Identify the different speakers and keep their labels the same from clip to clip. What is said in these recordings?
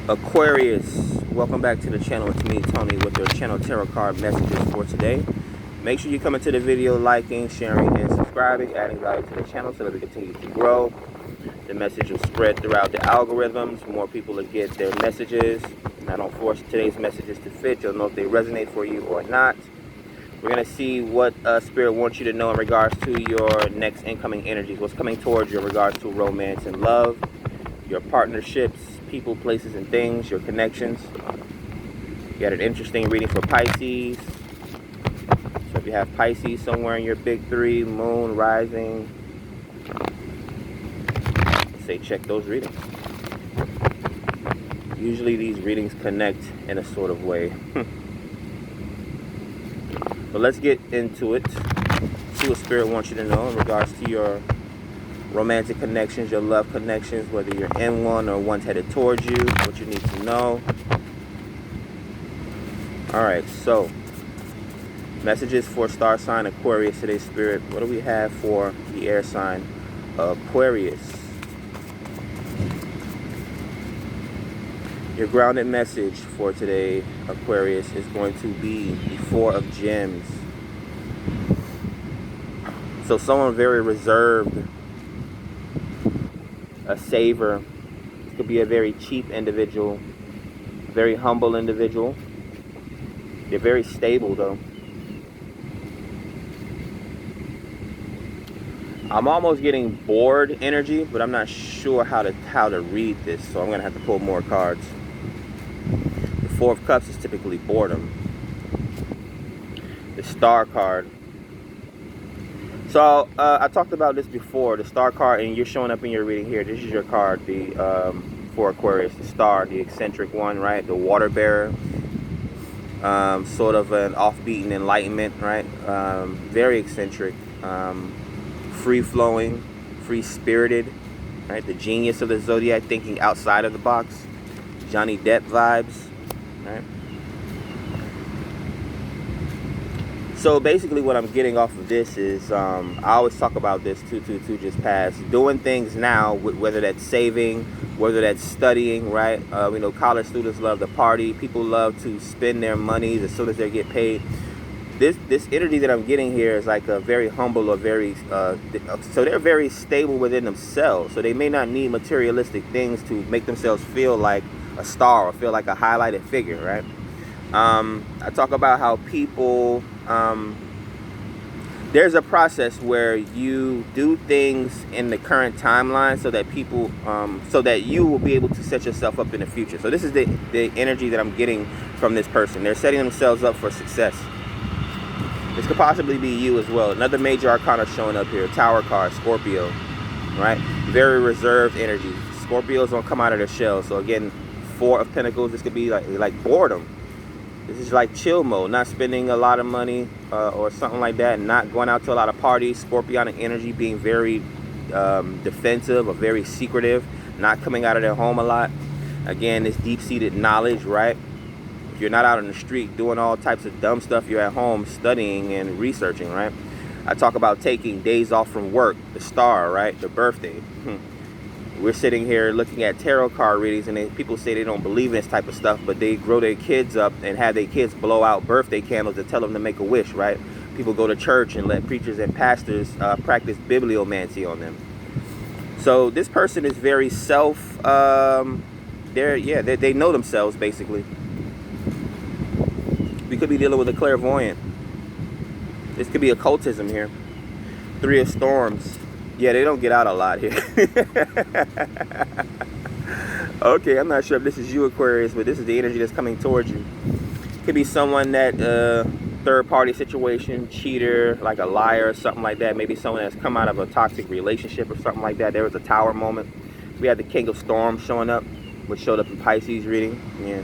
Speaker 1: Aquarius, welcome back to the channel. It's me, Tony, with your channel tarot card messages for today. Make sure you come into the video liking, sharing, and subscribing, adding value to the channel so that we continue to grow. The message will spread throughout the algorithms. More people will get their messages. And I don't force today's messages to fit. You'll know if they resonate for you or not. We're going to see what Spirit wants you to know in regards to your next incoming energies. What's coming towards you in regards to romance and love, your partnerships, people, places, and things, your connections. You got an interesting reading for Pisces. So if you have Pisces somewhere in your big three, moon, rising, say check those readings. Usually these readings connect in a sort of way. But let's get into it. See what Spirit wants you to know in regards to your romantic connections, your love connections, whether you're in one or one's headed towards you, what you need to know. Alright, so messages for star sign Aquarius today, Spirit. What do we have for the air sign Aquarius? Your grounded message for today, Aquarius, is going to be the Four of Gems. So someone very reserved, a saver. This could be a very cheap individual, very humble individual. They're very stable though. I'm almost getting bored energy, but I'm not sure how to read this, so I'm gonna have to pull more cards. The Four of Cups is typically boredom. The Star card. So I talked about this before, the Star card, and you're showing up in your reading here. This is your card, the for Aquarius, the Star, the eccentric one, right? The water bearer, sort of an offbeat enlightenment, right? Very eccentric, free-flowing, free-spirited, right? The genius of the zodiac, thinking outside of the box. Johnny Depp vibes, right? So basically what I'm getting off of this is, I always talk about this, 222 just passed, doing things now, whether that's saving, whether that's studying, right? We know college students love to party. People love to spend their money as soon as they get paid. This energy that I'm getting here is like a very humble or very, so they're very stable within themselves. So they may not need materialistic things to make themselves feel like a star or feel like a highlighted figure, right? I talk about how people, there's a process where you do things in the current timeline so that people, so that you will be able to set yourself up in the future. So this is the energy that I'm getting from this person. They're setting themselves up for success. This could possibly be you as well. Another major arcana showing up here, Tower card, Scorpio, right? Very reserved energy. Scorpios don't come out of their shell. So again, Four of Pentacles, this could be like boredom. This is like chill mode, not spending a lot of money or something like that, not going out to a lot of parties. Scorpionic energy, being very defensive or very secretive, not coming out of their home a lot. Again, this deep-seated knowledge, right? If you're not out on the street doing all types of dumb stuff, you're at home studying and researching, right? I talk about taking days off from work, the Star, right? The birthday. We're sitting here looking at tarot card readings, and people say they don't believe in this type of stuff, but they grow their kids up and have their kids blow out birthday candles to tell them to make a wish, right? People go to church and let preachers and pastors practice bibliomancy on them. So this person is very they know themselves, basically. We could be dealing with a clairvoyant. This could be occultism here. Three of Storms. Yeah, they don't get out a lot here. Okay, I'm not sure if this is you, Aquarius, but this is the energy that's coming towards you. Could be someone that third-party situation, cheater, like a liar or something like that. Maybe someone that's come out of a toxic relationship or something like that. There was a Tower moment. We had the King of Storms showing up, which showed up in Pisces reading. Yeah.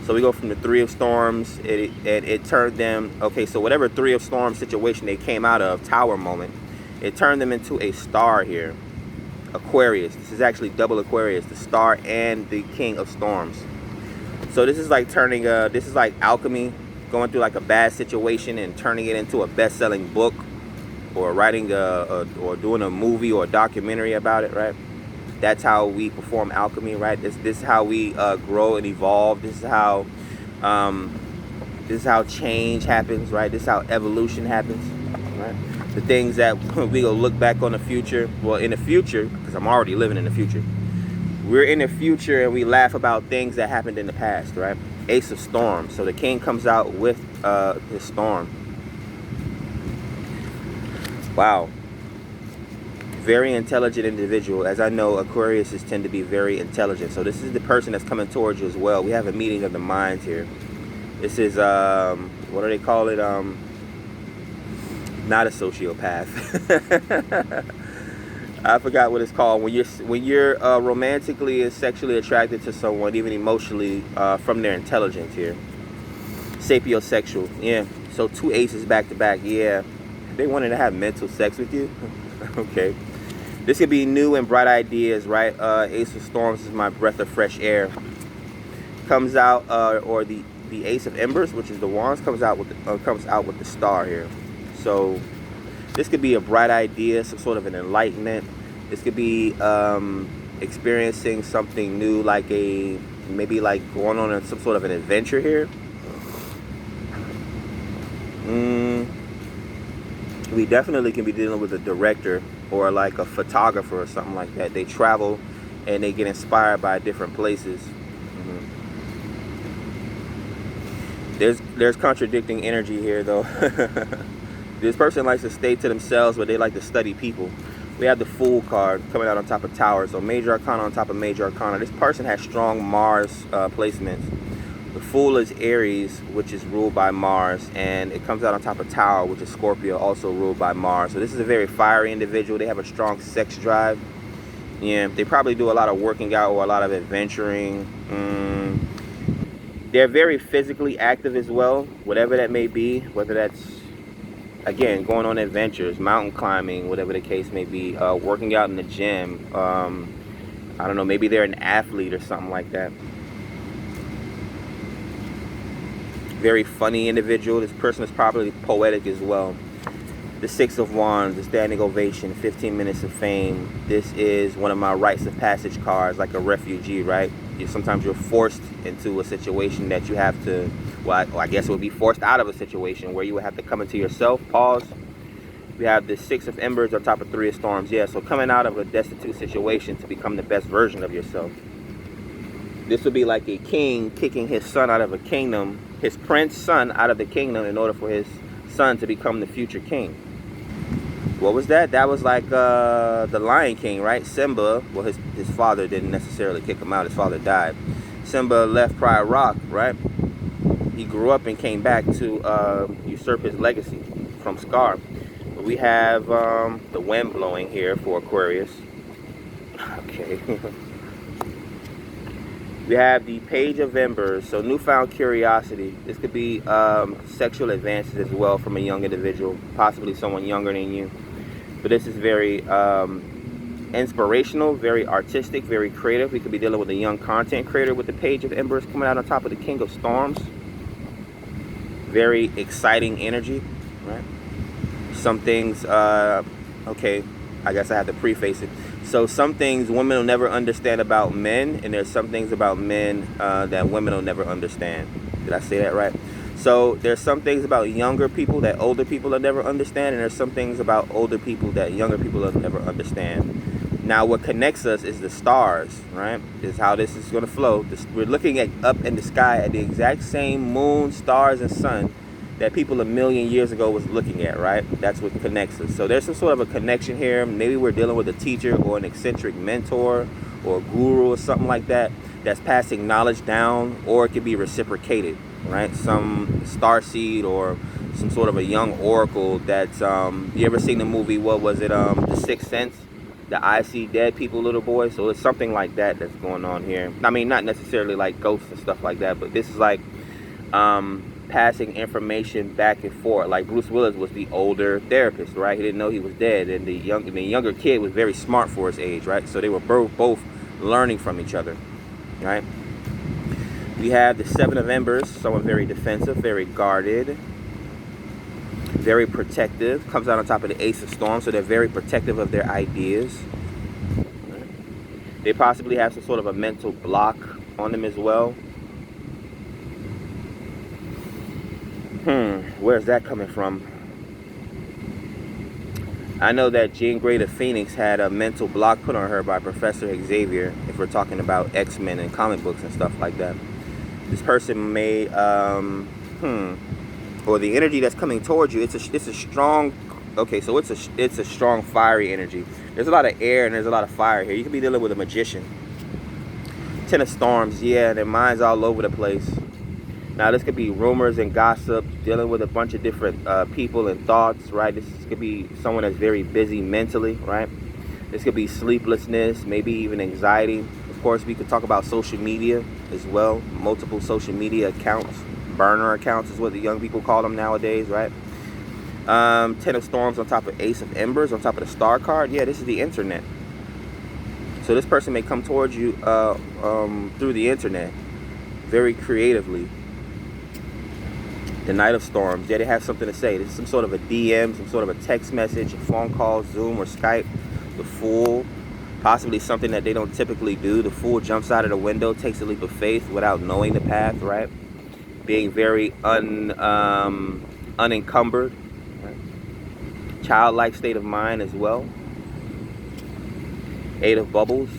Speaker 1: So we go from the Three of Storms, it turned them, okay, so whatever Three of Storms situation they came out of, Tower moment, it turned them into a Star here. Aquarius. This is actually double Aquarius, the Star and the King of Storms. So this is like turning, this is like alchemy, going through like a bad situation and turning it into a best-selling book, or writing or doing a movie or a documentary about it, right? That's how we perform alchemy, right? This is how we grow and evolve. This is how change happens, right? This is how evolution happens, right? The things that we go look back on the future. Well, in the future, because I'm already living in the future. We're in the future and we laugh about things that happened in the past, right? Ace of Storms. So the king comes out with his storm. Wow. Very intelligent individual. As I know, Aquariuses tend to be very intelligent. So this is the person that's coming towards you as well. We have a meeting of the minds here. This is, what do they call it? Not a sociopath. I forgot what it's called. When you're romantically and sexually attracted to someone, even emotionally, from their intelligence here. Sapiosexual. Yeah. So 2 aces back to back. Yeah. They wanted to have mental sex with you. Okay. This could be new and bright ideas, right? Ace of Storms is my breath of fresh air. Comes out, or the Ace of Embers, which is the wands, comes out with the star here. So this could be a bright idea, some sort of an enlightenment. This could be experiencing something new, like maybe like going on some sort of an adventure here. We definitely can be dealing with a director or like a photographer or something like that. They travel and they get inspired by different places. There's contradicting energy here though. This person likes to stay to themselves, but they like to study people. We have the Fool card coming out on top of Tower. So Major Arcana on top of Major Arcana. This person has strong Mars placements. The Fool is Aries, which is ruled by Mars, and it comes out on top of Tower, which is Scorpio, also ruled by Mars. So this is a very fiery individual. They have a strong sex drive. Yeah, they probably do a lot of working out or a lot of adventuring. They're very physically active as well, whatever that may be, whether that's, again, going on adventures, mountain climbing, whatever the case may be, working out in the gym. I don't know, maybe they're an athlete or something like that. Very funny individual. This person is probably poetic as well. The Six of Wands, the Standing Ovation, 15 Minutes of Fame. This is one of my rites of passage cards, like a refugee, right? Sometimes you're forced into a situation that you have to, well, I guess it would be forced out of a situation where you would have to come into yourself, pause. We have the Six of Embers on top of Three of Storms. Yeah, so coming out of a destitute situation to become the best version of yourself. This would be like a king kicking his son out of a kingdom, his prince son out of the kingdom in order for his son to become the future king. What was that? That was like the Lion King, right? Simba, well, his father didn't necessarily kick him out. His father died. Simba left Pride Rock, right? He grew up and came back to usurp his legacy from Scar. We have the wind blowing here for Aquarius. Okay. We have the Page of Embers, so newfound curiosity. This could be sexual advances as well from a young individual, possibly someone younger than you. But this is very inspirational, very artistic, very creative. We could be dealing with a young content creator with the Page of Embers coming out on top of the King of Storms. Very exciting energy, right? Some things, okay, I guess I have to preface it. So some things women will never understand about men, and there's some things about men that women will never understand. Did I say that right? So there's some things about younger people that older people will never understand, and there's some things about older people that younger people will never understand. Now what connects us is the stars, right? Is how this is going to flow. We're looking up in the sky at the exact same moon, stars, and sun that people a million years ago was looking at, right? That's what connects us. So there's some sort of a connection here. Maybe we're dealing with a teacher or an eccentric mentor or a guru or something like that that's passing knowledge down, or it could be reciprocated, right? Some starseed or some sort of a young oracle that's, you ever seen the movie, what was it, The Sixth Sense? The I See Dead People, Little Boy. So it's something like that that's going on here. I mean, not necessarily like ghosts and stuff like that, but this is like, passing information back and forth. Like Bruce Willis was the older therapist, right? He didn't know he was dead, and the younger kid was very smart for his age, right? So they were both learning from each other, right? We have the Seven of Embers, someone very defensive, very guarded, very protective. Comes out on top of the Ace of Storms, so they're very protective of their ideas. They possibly have some sort of a mental block on them as well. Where's that coming from? I know that Jean Grey the Phoenix had a mental block put on her by Professor Xavier, if we're talking about X-Men and comic books and stuff like that. This person may, or the energy that's coming towards you, it's a strong, okay, so it's a strong fiery energy. There's a lot of air and there's a lot of fire here. You could be dealing with a magician. Ten of Storms, yeah, their mind's all over the place. Now, this could be rumors and gossip, dealing with a bunch of different people and thoughts, right? This could be someone that's very busy mentally, right? This could be sleeplessness, maybe even anxiety. Of course, we could talk about social media as well. Multiple social media accounts. Burner accounts is what the young people call them nowadays, right? Ten of Storms on top of Ace of Embers on top of the Star card. Yeah, this is the internet. So this person may come towards you through the internet very creatively. The Knight of Storms, yeah, they have something to say. This is some sort of a DM, some sort of a text message, a phone call, Zoom or Skype. The Fool, possibly something that they don't typically do. The Fool jumps out of the window, takes a leap of faith without knowing the path, right? Being very unencumbered, right? Childlike state of mind as well. Eight of Bubbles,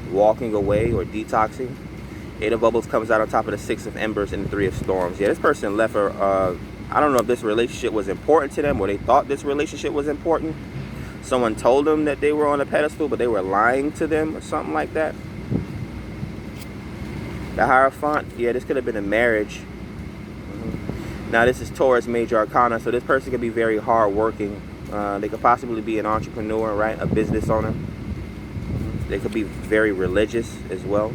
Speaker 1: walking away or detoxing. Eight of Bubbles comes out on top of the Six of Embers and the Three of Storms. Yeah, this person left her, I don't know if this relationship was important to them or they thought this relationship was important. Someone told them that they were on a pedestal, but they were lying to them or something like that. The Hierophant, yeah, this could have been a marriage. Now, this is Taurus Major Arcana, so this person could be very hardworking. They could possibly be an entrepreneur, right? A business owner. They could be very religious as well.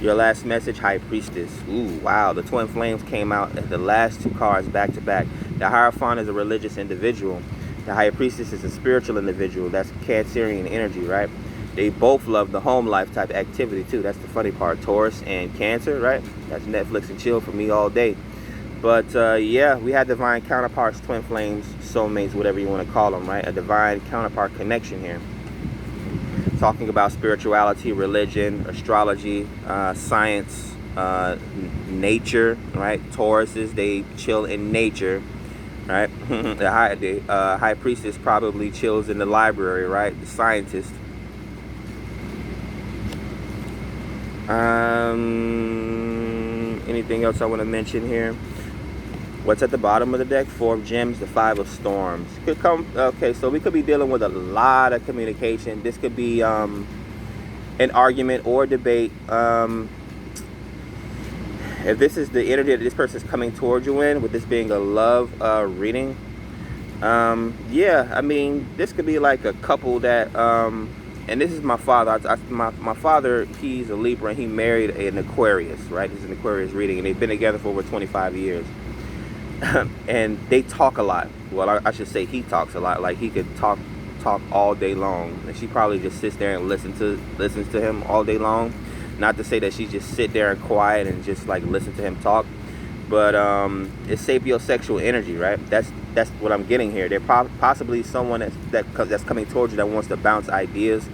Speaker 1: Your last message, High Priestess. Ooh, wow. The Twin Flames came out at the last two cards back to back. The Hierophant is a religious individual. The High Priestess is a spiritual individual. That's Cancerian energy, right? They both love the home life type activity too. That's the funny part. Taurus and Cancer, right? That's Netflix and chill for me all day. But yeah, we had divine counterparts, twin flames, soulmates, whatever you want to call them, right? A divine counterpart connection here. Talking about spirituality, religion, astrology, science, nature, right? Tauruses, they chill in nature, right? The high priestess probably chills in the library, right? The scientist. Anything else I want to mention here? What's at the bottom of the deck? Four of Gems, the Five of Storms. Could come, okay, so we could be dealing with a lot of communication. This could be an argument or debate. If this is the energy that this person is coming towards you in, with this being a love reading, yeah, I mean, this could be like a couple that, and this is my father. My father, he's a Libra, and he married an Aquarius, right? This is an Aquarius reading, and they've been together for over 25 years. And they talk a lot. Well, I should say he talks a lot. Like, he could talk all day long, and she probably just sits there and listens to him all day long. Not to say that she just sit there and quiet and just like listen to him talk, but it's sapiosexual energy, right? That's what I'm getting here. They're possibly someone that's coming towards you that wants to bounce ideas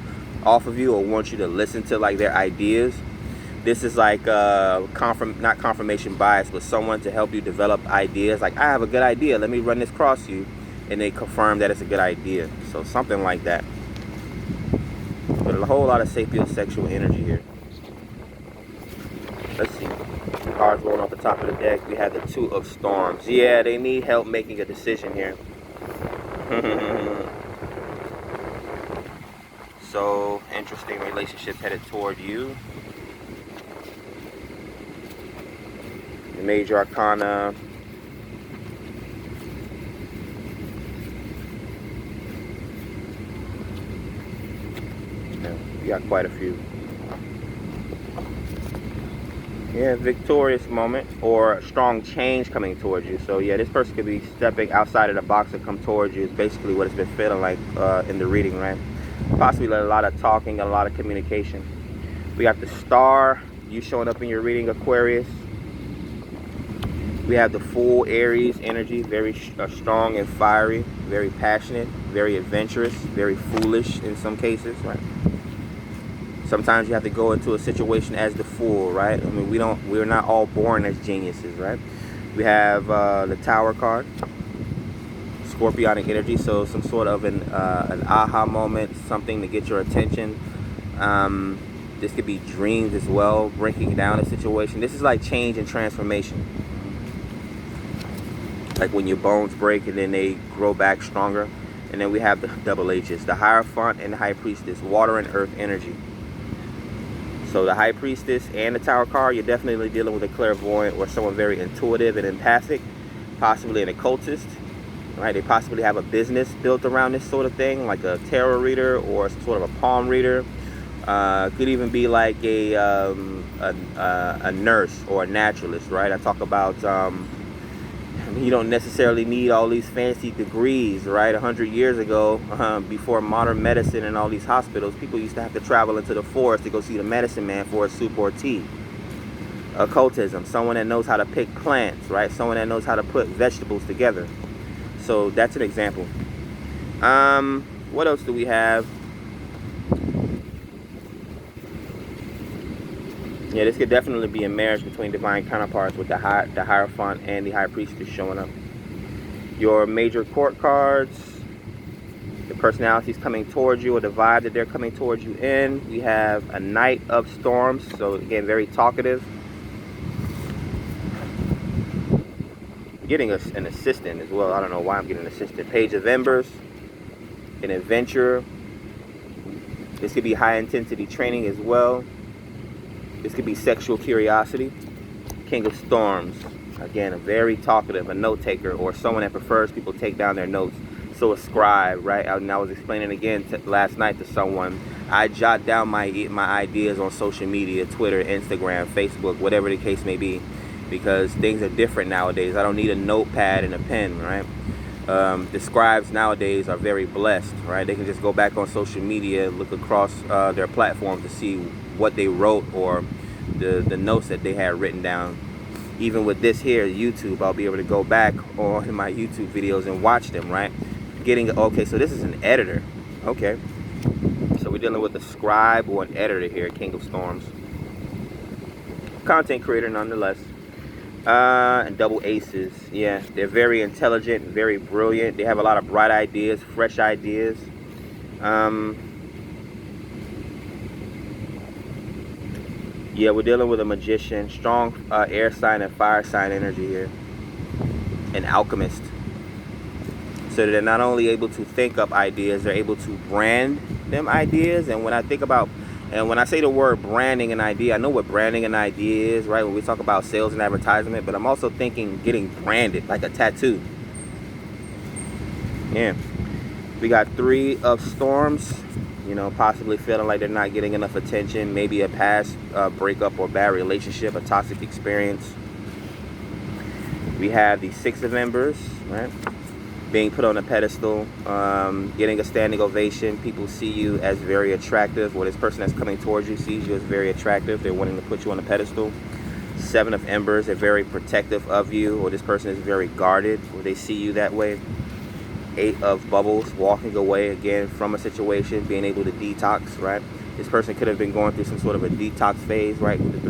Speaker 1: off of you or wants you to listen to like their ideas. This is like not confirmation bias, but someone to help you develop ideas. Like, I have a good idea, let me run this across you, and they confirm that it's a good idea. So something like that. But a whole lot of sapiosexual energy here. Let's see. Cards rolling off the top of the deck. We have the Two of Storms. Yeah, they need help making a decision here. So, interesting relationship headed toward you. The Major Arcana. Yeah, we got quite a few. Yeah, victorious moment or strong change coming towards you. So yeah, this person could be stepping outside of the box and come towards you. Is basically what it's been feeling like in the reading, right? Possibly a lot of talking, a lot of communication. We got the Star, you showing up in your reading, Aquarius. We have the full Aries energy, very strong and fiery, very passionate, very adventurous, very foolish in some cases, right? Sometimes you have to go into a situation as the fool, right? I mean, we're not all born as geniuses, right? We have the Tower card, Scorpionic energy, so some sort of an aha moment, something to get your attention. This could be dreams as well, breaking down a situation. This is like change and transformation. Like when your bones break and then they grow back stronger. And then we have the double H's, the Hierophant and the High Priestess, water and earth energy. So the High Priestess and the Tower card, you're definitely dealing with a clairvoyant or someone very intuitive and empathic, possibly an occultist, right? They possibly have a business built around this sort of thing, like a tarot reader or sort of a palm reader. Could even be like a nurse or a naturalist, right? I talk about you don't necessarily need all these fancy degrees, right? 100 years ago, before modern medicine and all these hospitals, people used to have to travel into the forest to go see the medicine man for a soup or tea. Occultism, someone that knows how to pick plants, right? Someone that knows how to put vegetables together. So that's an example. What else do we have? Yeah, this could definitely be a marriage between divine counterparts with the Hierophant and the High Priestess showing up. Your major court cards, the personalities coming towards you or the vibe that they're coming towards you in. We have a Knight of Storms, so again, very talkative. Getting an assistant as well. I don't know why I'm getting an assistant. Page of Embers, an adventurer. This could be high intensity training as well. This could be sexual curiosity. King of Storms, again, a very talkative, a note taker, or someone that prefers people take down their notes. So a scribe, right? And I was explaining again last night to someone. I jot down my ideas on social media, Twitter, Instagram, Facebook, whatever the case may be, because things are different nowadays. I don't need a notepad and a pen, right? The scribes nowadays are very blessed, right? They can just go back on social media, look across their platform to see what they wrote or the notes that they had written down. Even with this here, YouTube, I'll be able to go back on my YouTube videos and watch them, right? Okay, so this is an editor. Okay. So we're dealing with a scribe or an editor here, King of Storms. Content creator nonetheless. And double aces. Yeah, they're very intelligent, very brilliant. They have a lot of bright ideas, fresh ideas. Yeah, we're dealing with a magician, strong air sign and fire sign energy here. An alchemist. So they're not only able to think up ideas, they're able to brand them ideas. And when I say the word branding an idea, I know what branding an idea is, right? When we talk about sales and advertisement, but I'm also thinking getting branded, like a tattoo. Yeah. We got Three of Storms. You know, possibly feeling like they're not getting enough attention. Maybe a past breakup or bad relationship, a toxic experience. We have the Six of Embers, right? Being put on a pedestal, getting a standing ovation. People see you as very attractive, or this person that's coming towards you sees you as very attractive. They're wanting to put you on a pedestal. Seven of Embers, they're very protective of you, or this person is very guarded, or they see you that way. Eight of Bubbles, walking away again from a situation, being able to detox, right? This person could have been going through some sort of a detox phase, right? With the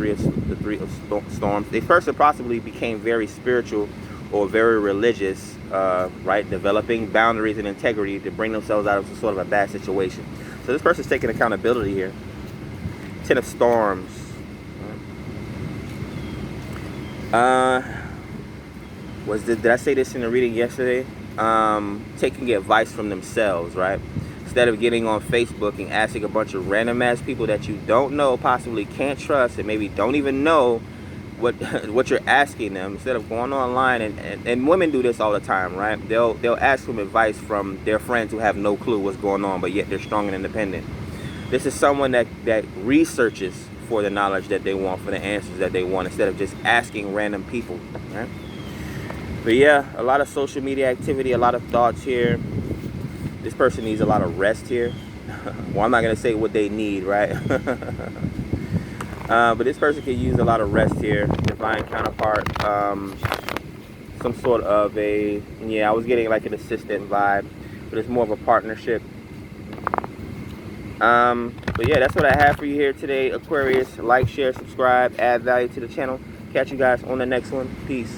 Speaker 1: three of Storms. This person possibly became very spiritual or very religious, right? Developing boundaries and integrity to bring themselves out of some sort of a bad situation. So this person's taking accountability here. Ten of Storms. Did I say this in the reading yesterday? Taking advice from themselves, right? Instead of getting on Facebook and asking a bunch of random ass people that you don't know, possibly can't trust, and maybe don't even know what you're asking them, instead of going online and women do this all the time, right? They'll ask them advice from their friends who have no clue what's going on, but yet they're strong and independent. This is someone that researches for the knowledge that they want, for the answers that they want, instead of just asking random people, right? But yeah, a lot of social media activity, a lot of thoughts here. This person needs a lot of rest here. Well, I'm not going to say what they need, right? But this person could use a lot of rest here. Divine counterpart. some sort of a, yeah, I was getting like an assistant vibe, but it's more of a partnership. But yeah, that's what I have for you here today, Aquarius. Like, share, subscribe, add value to the channel. Catch you guys on the next one. Peace.